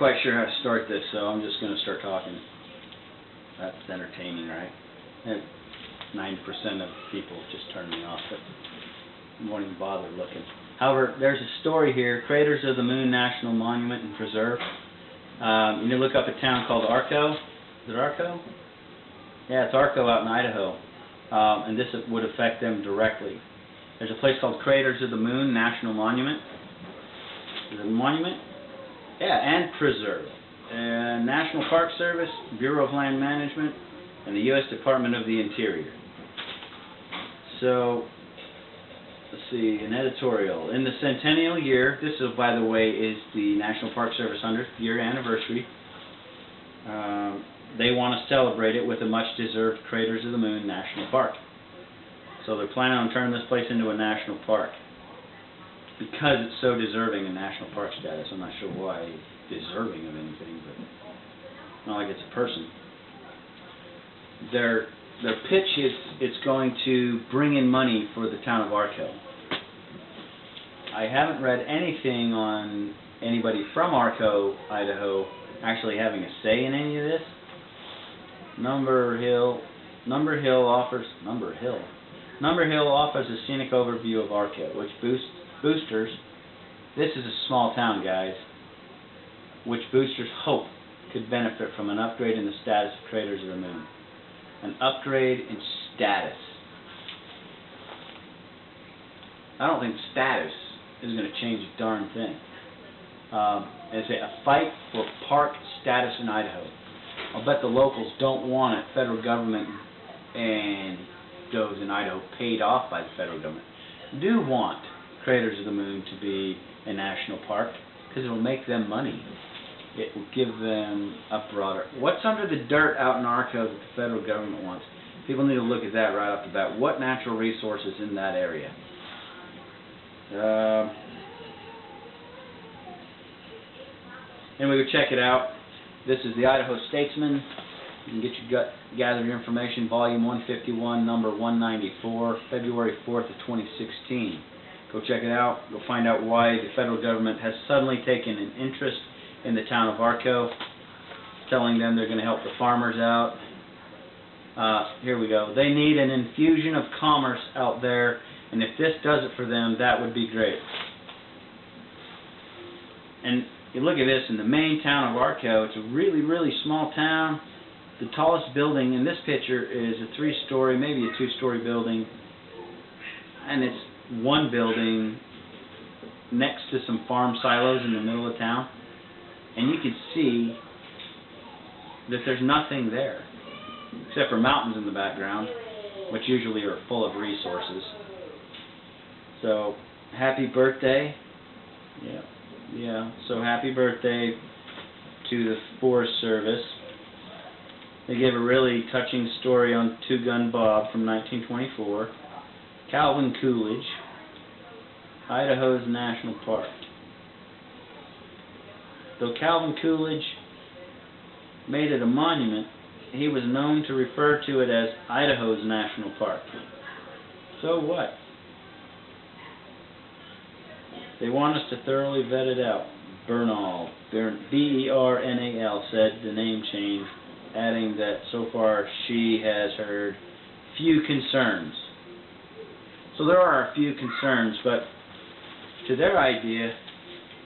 quite sure how to start this, so I'm just going to start talking. That's entertaining, right? 90% of people just turn me off, but won't even bother looking. However, there's a story here, Craters of the Moon National Monument and Preserve. You need to look up a town called Arco. Is it Arco? Yeah, it's Arco out in Idaho. And this would affect them directly. There's a place called Craters of the Moon National Monument. Is it a monument? Yeah, and Preserve. National Park Service, Bureau of Land Management, and the U.S. Department of the Interior. So, let's see, an editorial. In the centennial year, this is, by the way, is the National Park Service 100th year anniversary. They want to celebrate it with a much-deserved Craters of the Moon National Park. So they're planning on turning this place into a national park. Because it's so deserving of national park status. I'm not sure why it's deserving of anything, but not like it's a person. Their pitch is it's going to bring in money for the town of Arco. I haven't read anything on anybody from Arco, Idaho, actually having a say in any of this. Number Hill offers a scenic overview of Arco, which boosters, this is a small town, guys, which boosters hope could benefit from an upgrade in the status of Craters of the Moon. An upgrade in status. I don't think status is going to change a darn thing. It's a fight for park status in Idaho. I'll bet the locals don't want it. Federal government and those in Idaho paid off by the federal government do want Craters of the Moon to be a national park because it will make them money. It will give them a broader... What's under the dirt out in Arco that the federal government wants? People need to look at that right off the bat. What natural resources in that area? Anyway, go check it out. This is the Idaho Statesman. You can get gather your information, volume 151, number 194, February 4th of 2016. Go check it out. Go find out why the federal government has suddenly taken an interest in the town of Arco, telling them they're going to help the farmers out. Here we go. They need an infusion of commerce out there, and if this does it for them, that would be great. And you look at this in the main town of Arco. It's a really, really small town. The tallest building in this picture is a 3-story, maybe a 2-story building, and it's one building next to some farm silos in the middle of town, and you can see that there's nothing there except for mountains in the background, which usually are full of resources. So happy birthday. So happy birthday to the Forest Service. They gave a really touching story on Two Gun Bob from 1924. Calvin Coolidge, Idaho's National Park. Though Calvin Coolidge made it a monument, he was known to refer to it as Idaho's National Park. So what? They want us to thoroughly vet it out. Bernal, B-E-R-N-A-L, said the name change, adding that so far she has heard few concerns. So there are a few concerns, but to their idea,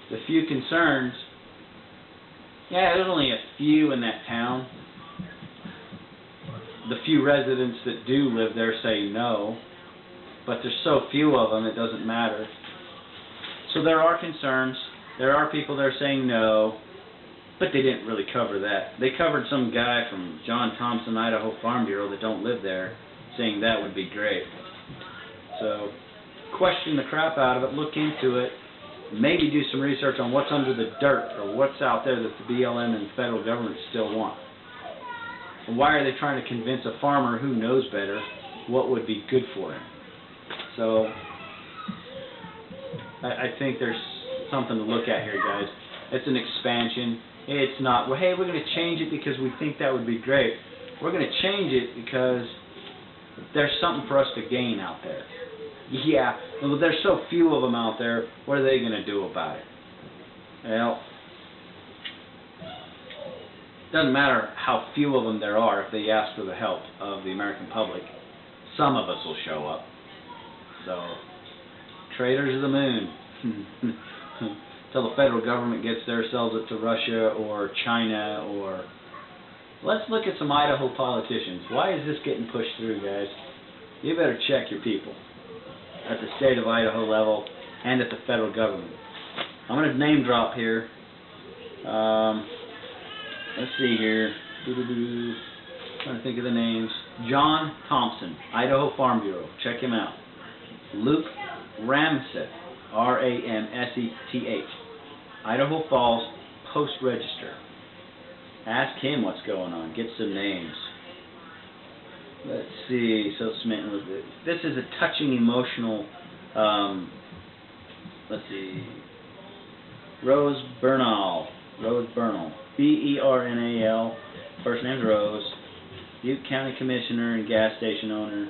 the few concerns, yeah, there's only a few in that town. The few residents that do live there say no, but there's so few of them it doesn't matter. So there are concerns. There are people there saying no, but they didn't really cover that. They covered some guy from John Thompson, Idaho Farm Bureau that don't live there, saying that would be great. So question the crap out of it, look into it, maybe do some research on what's under the dirt or what's out there that the BLM and the federal government still want. And why are they trying to convince a farmer who knows better what would be good for him? So I think there's something to look at here, guys. It's an expansion. It's not, well, hey, we're going to change it because we think that would be great. We're going to change it because there's something for us to gain out there. Yeah, well, there's so few of them out there. What are they going to do about it? Well, Doesn't matter how few of them there are, if they ask for the help of the American public, some of us will show up. So, traitors of the moon. Until the federal government gets there, sells it to Russia or China or... Let's look at some Idaho politicians. Why is this getting pushed through, guys? You better check your people at the state of Idaho level and at the federal government. I'm going to name drop here. Let's see here. Trying to think of the names. John Thompson, Idaho Farm Bureau. Check him out. Luke Ramseth, R-A-M-S-E-T-H, Idaho Falls Post-Register. Ask him what's going on. Get some names. Let's see. So smitten with it. This is a touching, emotional. Let's see. Rose Bernal. B-E-R-N-A-L. First name's Rose. Butte County Commissioner and gas station owner.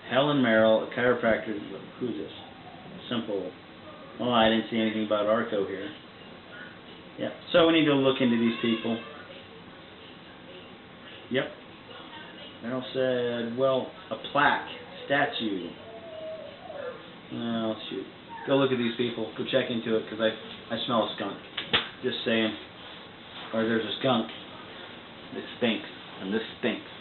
Helen Merrill, a chiropractor. Who's this? Simple. Well, I didn't see anything about Arco here. Yep. So we need to look into these people. Yep. Merrill said, well, a plaque, statue. Oh, shoot. Go look at these people. Go check into it, because I smell a skunk. Just saying. Or there's a skunk that stinks, and this stinks.